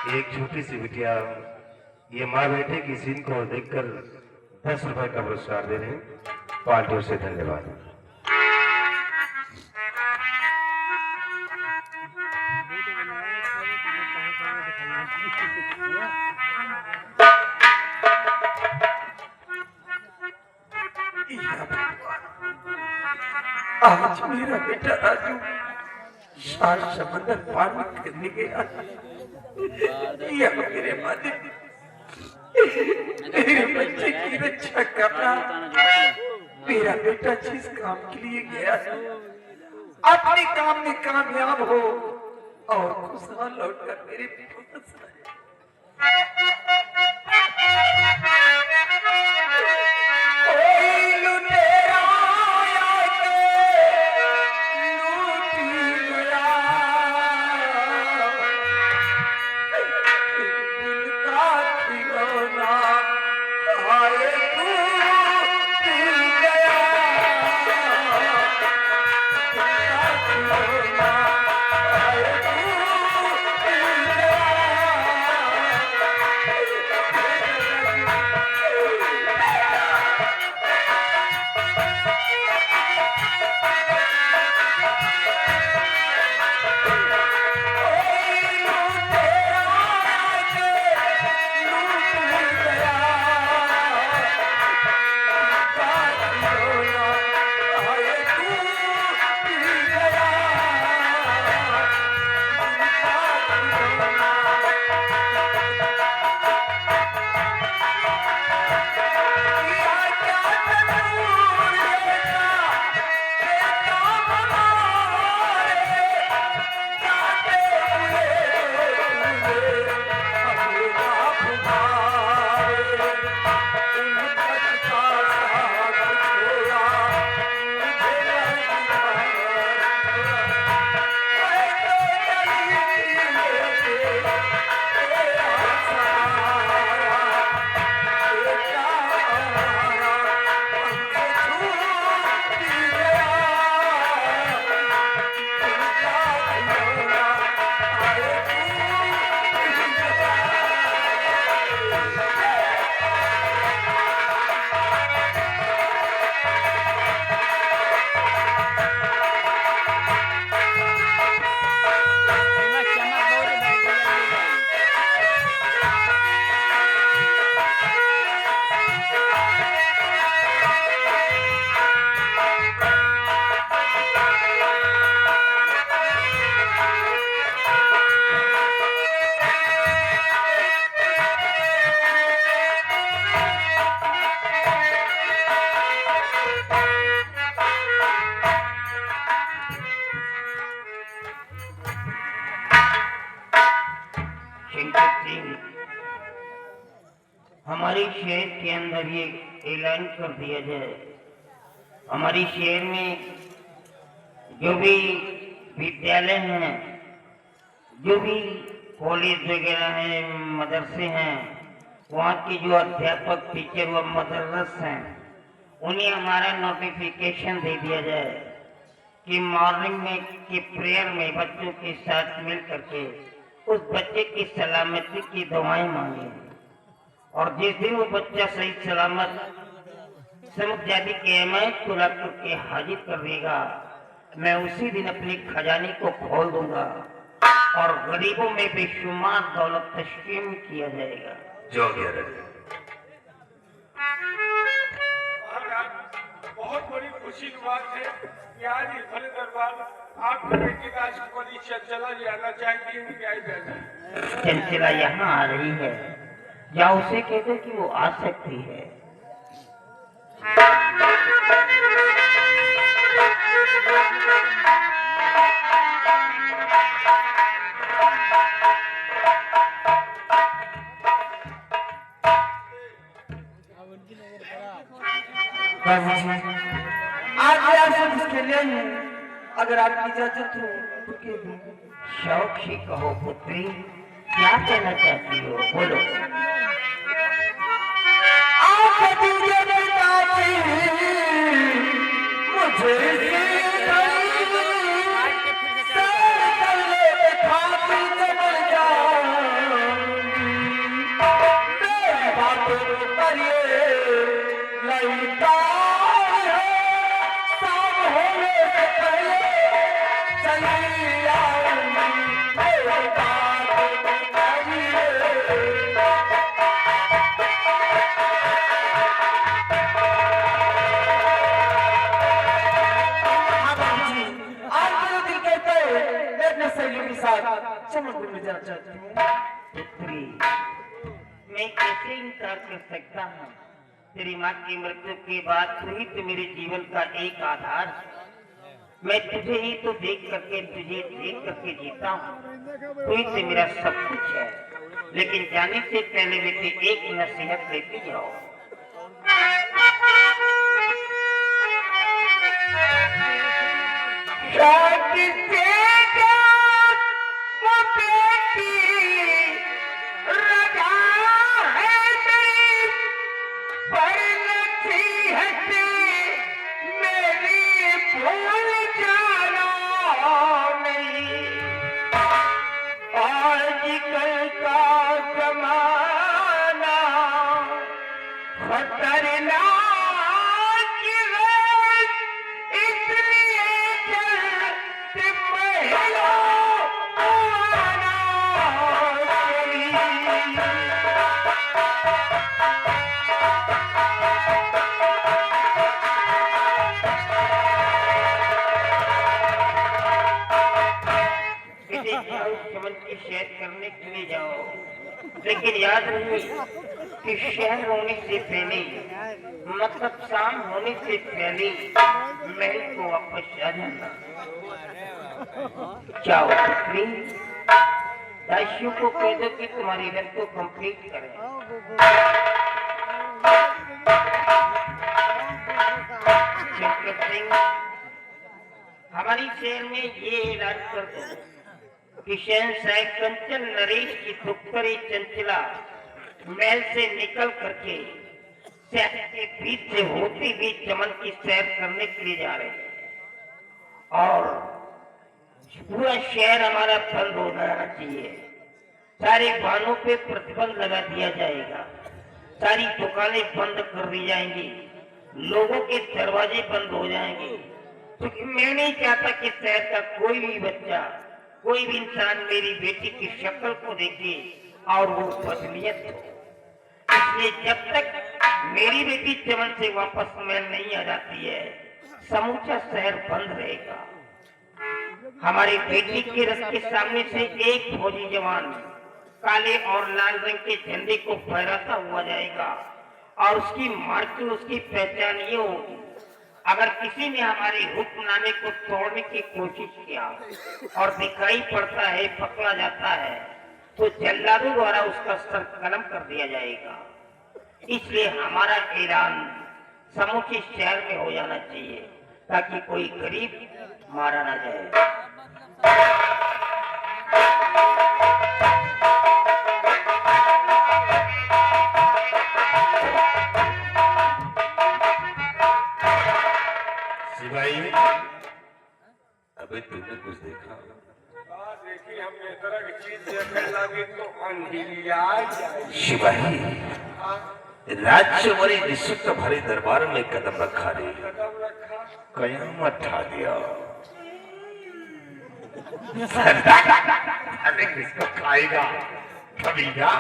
एक छोटी सी बिटिया ये माँ बेटे की सीन को देखकर 10 रुपए का पुरस्कार दे रहे हैं। पार्टियों से धन्यवाद। आज मेरा बेटा राजू सात समंदर पार करने गया। या मेरे मालिक मेरे बच्चे की रक्षा करना। मेरा बेटा जिस काम के लिए गया अपने काम में कामयाब हो और खुशहाल लौटकर मेरे पास हमारे शहर के अंदर ये ऐलान कर दिया जाए, हमारे शहर में जो भी विद्यालय हैं, जो भी कॉलेज वगैरह हैं, मदरसे हैं, वहाँ के जो अध्यापक टीचर व मदरस हैं, उन्हें हमारा नोटिफिकेशन दे दिया जाए कि मॉर्निंग में की प्रेयर में बच्चों के साथ मिल करके उस बच्चे की सलामती की दुआएं मांगे। और जिस दिन वो बच्चा सही सलामत समझदारी के अहमियत को रख करके हाजिर कर देगा, मैं उसी दिन अपने खजाने को खोल दूंगा और गरीबों में बेशुमार दौलत तस्कीम किया जाएगा। जो बहुत बड़ी खुशी की बात है कि आज इस भरे दरबार आपके बेटे का चंचला जाना चाहती है। क्या चंचला यहाँ आ रही है, या उसे कहते कि वो आ सकती है। आज आपसे इसके लिए अगर आपकी इजाजत हो तो शौक से कहो पुत्री, क्या कहना चाहती हो, बोलो। मुझे सहेलियों के साथ समुद्र में जाना चाहती हूँ। पुत्री, मैं कैसे इनकार कर सकता हूँ? तेरी माँ की मृत्यु के बाद तू ही तो मेरे जीवन का एक आधार है। मैं तुझे ही तो देख करके जीता हूँ। तू ही तो मेरा सब कुछ है। लेकिन जाने से पहले बेटे एक नसीहत लेके जाओ। शेयर करने के लिए जाओ, लेकिन याद रहे कि शहर होने से पहले, मतलब शाम होने से पहले महल को वापस आ जाना। जाओ पुत्री, दासियों को कह दो कि तुम्हारी रन को कंप्लीट करें। हमारी शहर में ये ऐलान कर दो कि शहंशाह कंचन नरेश की दुखरी चंचला महल से निकल करके शहर के बीच से होती हुई चमन की सैर करने के लिए जा रहे हैं और पूरा शहर हमारा बंद हो जाना चाहिए। सारे वाहनों पे प्रतिबंध लगा दिया जाएगा, सारी दुकानें बंद कर दी जाएंगी, लोगों के दरवाजे बंद हो जाएंगे, क्योंकि मैं नहीं चाहता कि शहर का कोई भी बच्चा, कोई भी इंसान मेरी बेटी की शक्ल को देखे और वो बदलियत हो। इसलिए जब तक मेरी बेटी चमन से वापस महल नहीं आ जाती है, समूचा शहर बंद रहेगा। हमारी बेटी के रथ के सामने से एक फौजी जवान काले और लाल रंग के झंडे को फहराता हुआ जाएगा और उसकी मार्किंग, उसकी पहचान ये होगी, अगर किसी ने हमारे हुक्मनामे को तोड़ने की कोशिश किया और दिखाई पड़ता है, पकड़ा जाता है, तो जल्लादों द्वारा उसका सर कलम कर दिया जाएगा। इसलिए हमारा ऐलान समूचे शहर में हो जाना चाहिए ताकि कोई गरीब मारा ना जाए। सिपाही, अबे तुमने कुछ देखा? देखी हमने तरह की चीज देखने लगी तो अंधेरी आ जाए। सिपाही, राज्यवरी निश्चित भरे दरबार में कदम रखा रे, कदम रखा, कयामत ठा दिया। अरे किसको खाएगा कबीरा?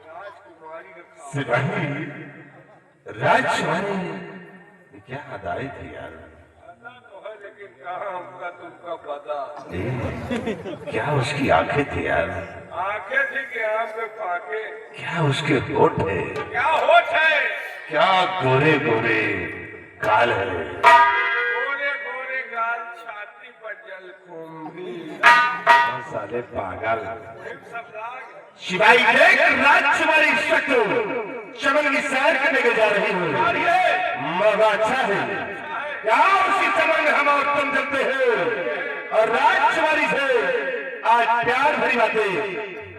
राजकुमारी रखा। सिपाही, राजकुमारी क्या अदाई थी यार? पता तो है लेकिन कहाँ हमका तुमका पता। क्या उसकी आंखें थी यार? आंखें थी कि आंख में पाके। क्या उसके होठ है? क्या होठ है? क्या गोरे गोरे गाल है? गोरे गोरे गाल, छाती पर जलकुंभी। साले पागल। एक सब दाग है। शिवाई देख, राजकुमारी शक्ल चमन की सैर करने के जा रही हूँ। मजा अच्छा है क्या? उसकी चमन में हम और तुम चलते हैं और राजकुमारी से आज प्यार भरी बातें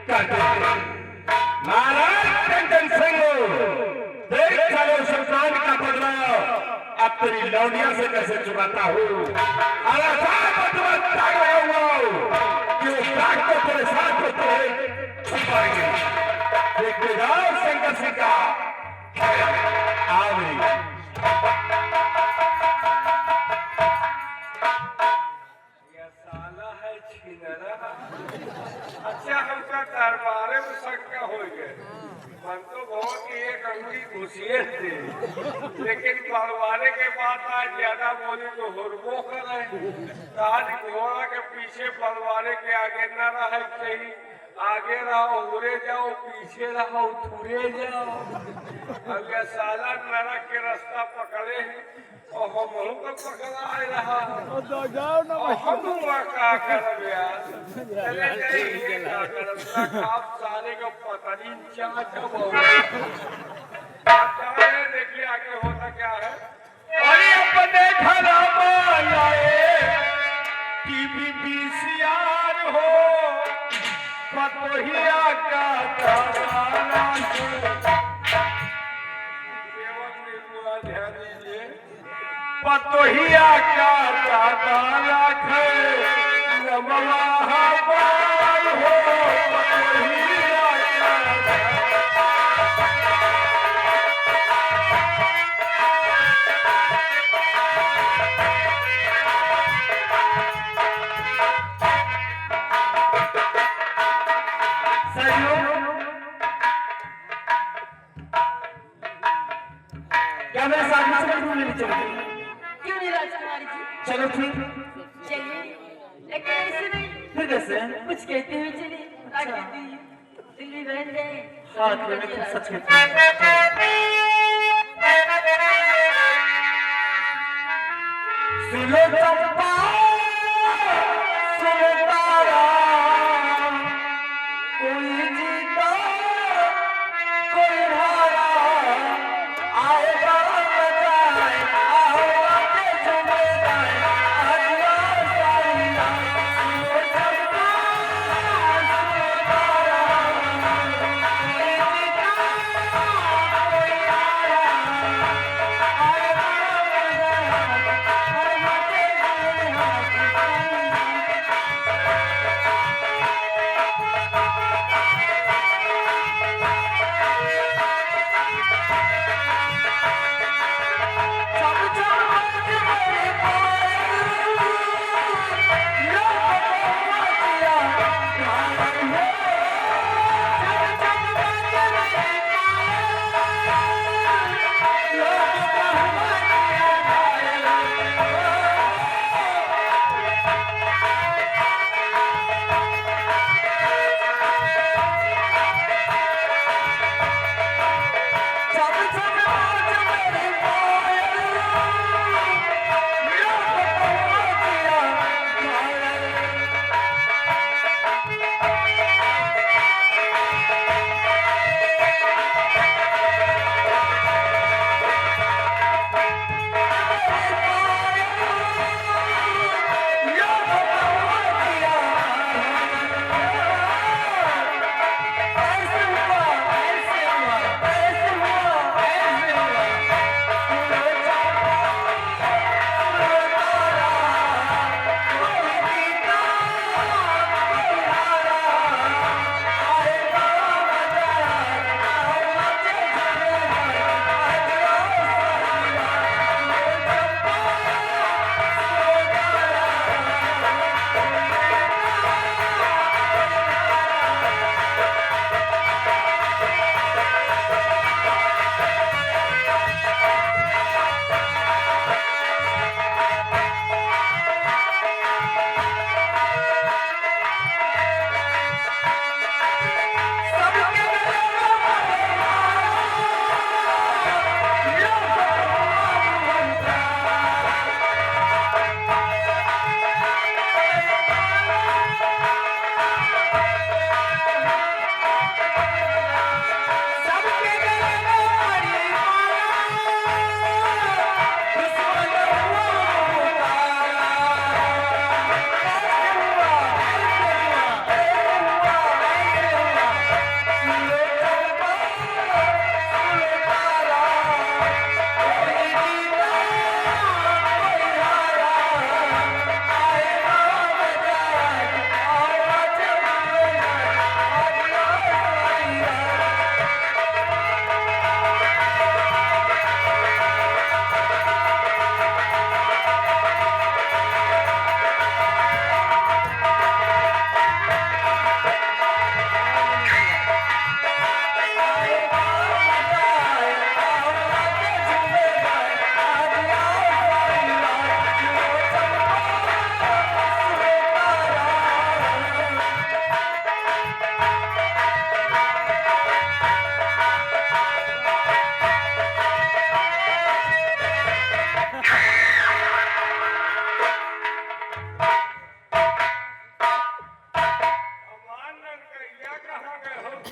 करते हैं। महाराज कंचन सिंह, देख चलो शमशान का बदला अब तेरी लौंडिया से कैसे चुकाता हूँ। तेरे साथ होते हैं छुपाएंगे। देखते जाओ शंकर सिंह का आवरी। यह साला है छिनरा। अच्छा हमका दरबारे में शंका हो गए। मन तो बहुत कि एक अंगुली घुसिए थे, लेकिन बड़वारे के बाद आज ज्यादा बोली तो हुरबो करे। तो आज घोड़ा के पीछे बड़वारे के आगे न रहे चाहिए, आगे रहो उड़े जाओ, पीछे रहो थुरे जाओ। अब यह साला नरक के रास्ता पकड़े हैं और हम को पकड़ा रहा और हम का करब यार। चले जाइए क्या करब, आप सारे को पता नहीं क्या कब देखिए आगे होता क्या है। अरे अपने घर लाए टीवी पीसीआर हो पतोहिया का ताना केवल निर्मला ध्यान दीजिए। पतोहिया का ताना खे नमवा हमार हो पतोहिया का क्या मेरे साथ में चलो लेने चलोगे? क्यों नहीं राजकुमारी जी? चलो ठीक। चलिए, लेकिन ऐसे नहीं, फिर कैसे? कुछ कहते हुए चलिए। क्या कहती हैं? दिल्ली बहन गए। हाँ तो मैं तो सच कहता हूँ। सुनो चंपा, सुनो तारा, कोई जीता, कोई हारा, आएगा मजा आए, आओगा के झूमे जाए, आजवा सारिया। सुनो चंपा, सुनो तारा, कोई जीता, कोई हारा, आएगा मजा आए, आओगा के झूमे जाए।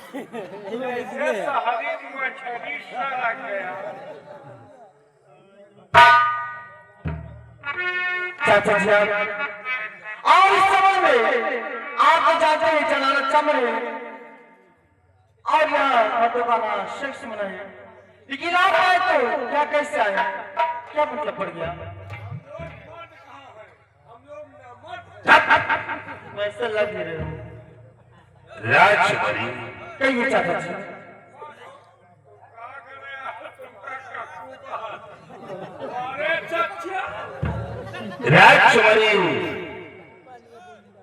ऐसे शहरी मछली साला गया। चाचा जी और इस समय में आप जाते हैं चलाना चमड़े और यहाँ मधुबाना शेक्स मनाए, लेकिन आप आए तो क्या कैसे आए, क्या मतलब पड़ गया? वैसे लग रहे हो राजकुमारी कहिए चाचा जी। अरे चाचा राजकुमारी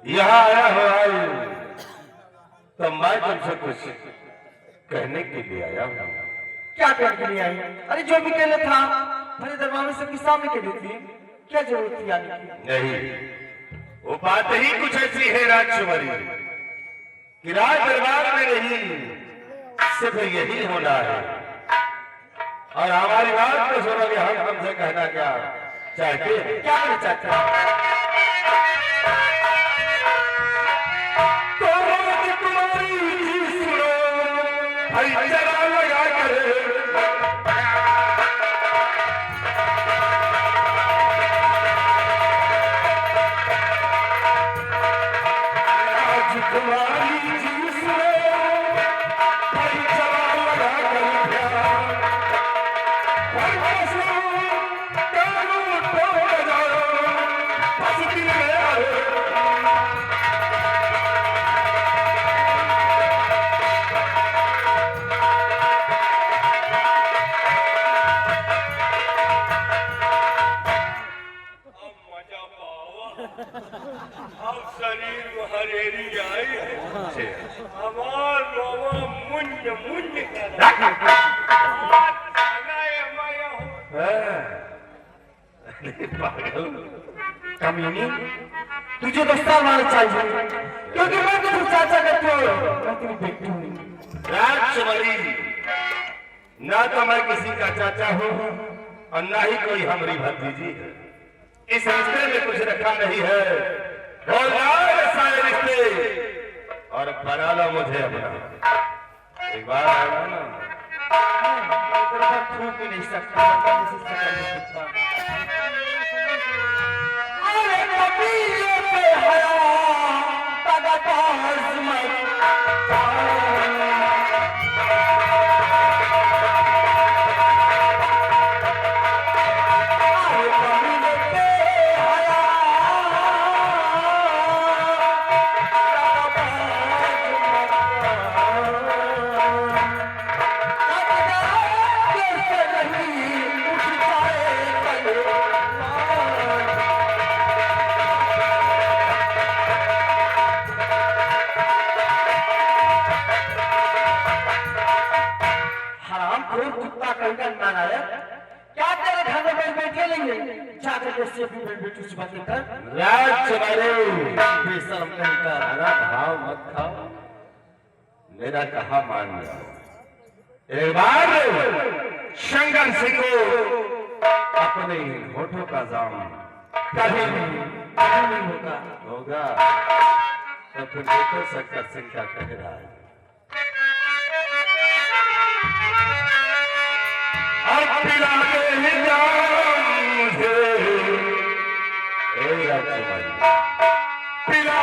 यहाँ आया हो आई तो मैं तुमसे कुछ कहने के लिए आया हूँ। क्या कहने के लिए आई? अरे जो भी कहना था मेरे दरबार में सबके सामने कह दी थी, क्या जरूरत थी आने की? नहीं, वो बात ही कुछ ऐसी है राजकुमारी कि राज दरबार में नहीं सिर्फ यही होना है। और हमारी बात को सुनोगे, हम हमसे कहना क्या चाहते हैं? क्या कहना चाहते हैं? तो राजकुमारी जी सुनो, भाई जरा लगा कर राजकुमारी जी सुनो, भाई जरा लगा कर प्यार, भाई बसो कानून तो बजाओ, बस दिल में आए। अब मजा पावा। अब शरीर में हरेरी आई है। हमार लोवा मुंज मुंज कर। आज खाना है माया हो। अरे पागल, कमीनी तुझे तो स्टार मारना चाहिए, क्योंकि मैं तो चाचा कहती हूँ, मैं तेरी बेटी हूँ। राजकुमारी ना तो मैं किसी का चाचा हूँ और ना ही कोई हमारी भतीजी है। इस रिश्ते में कुछ रखा नहीं है। बोल जाओ ये सारे रिश्ते और बना लो मुझे अपना। एक बार आना ना, तेरे पर थूक भी नहीं सकता, मैं किसी से कर नहीं सकता। अरे कबीले पे हया तगताज मत कुत्ता कहकर नारायण, क्या तेरे घर में बैठ बैठे लेंगे जाकर के सेफ में बैठ बैठ उस बातें कर। राजकुमारी बेशर्म कहीं का। खाना खाओ मत खाओ, मेरा कहा मान जाओ। एक बार शंकर सिंह को अपने होठों का जाम कभी नहीं होगा। होगा तो फिर देखो शंकर सिंह क्या कह रहा है। अब पिला के ही जाम मुझे, ए राजकुमारी, पिला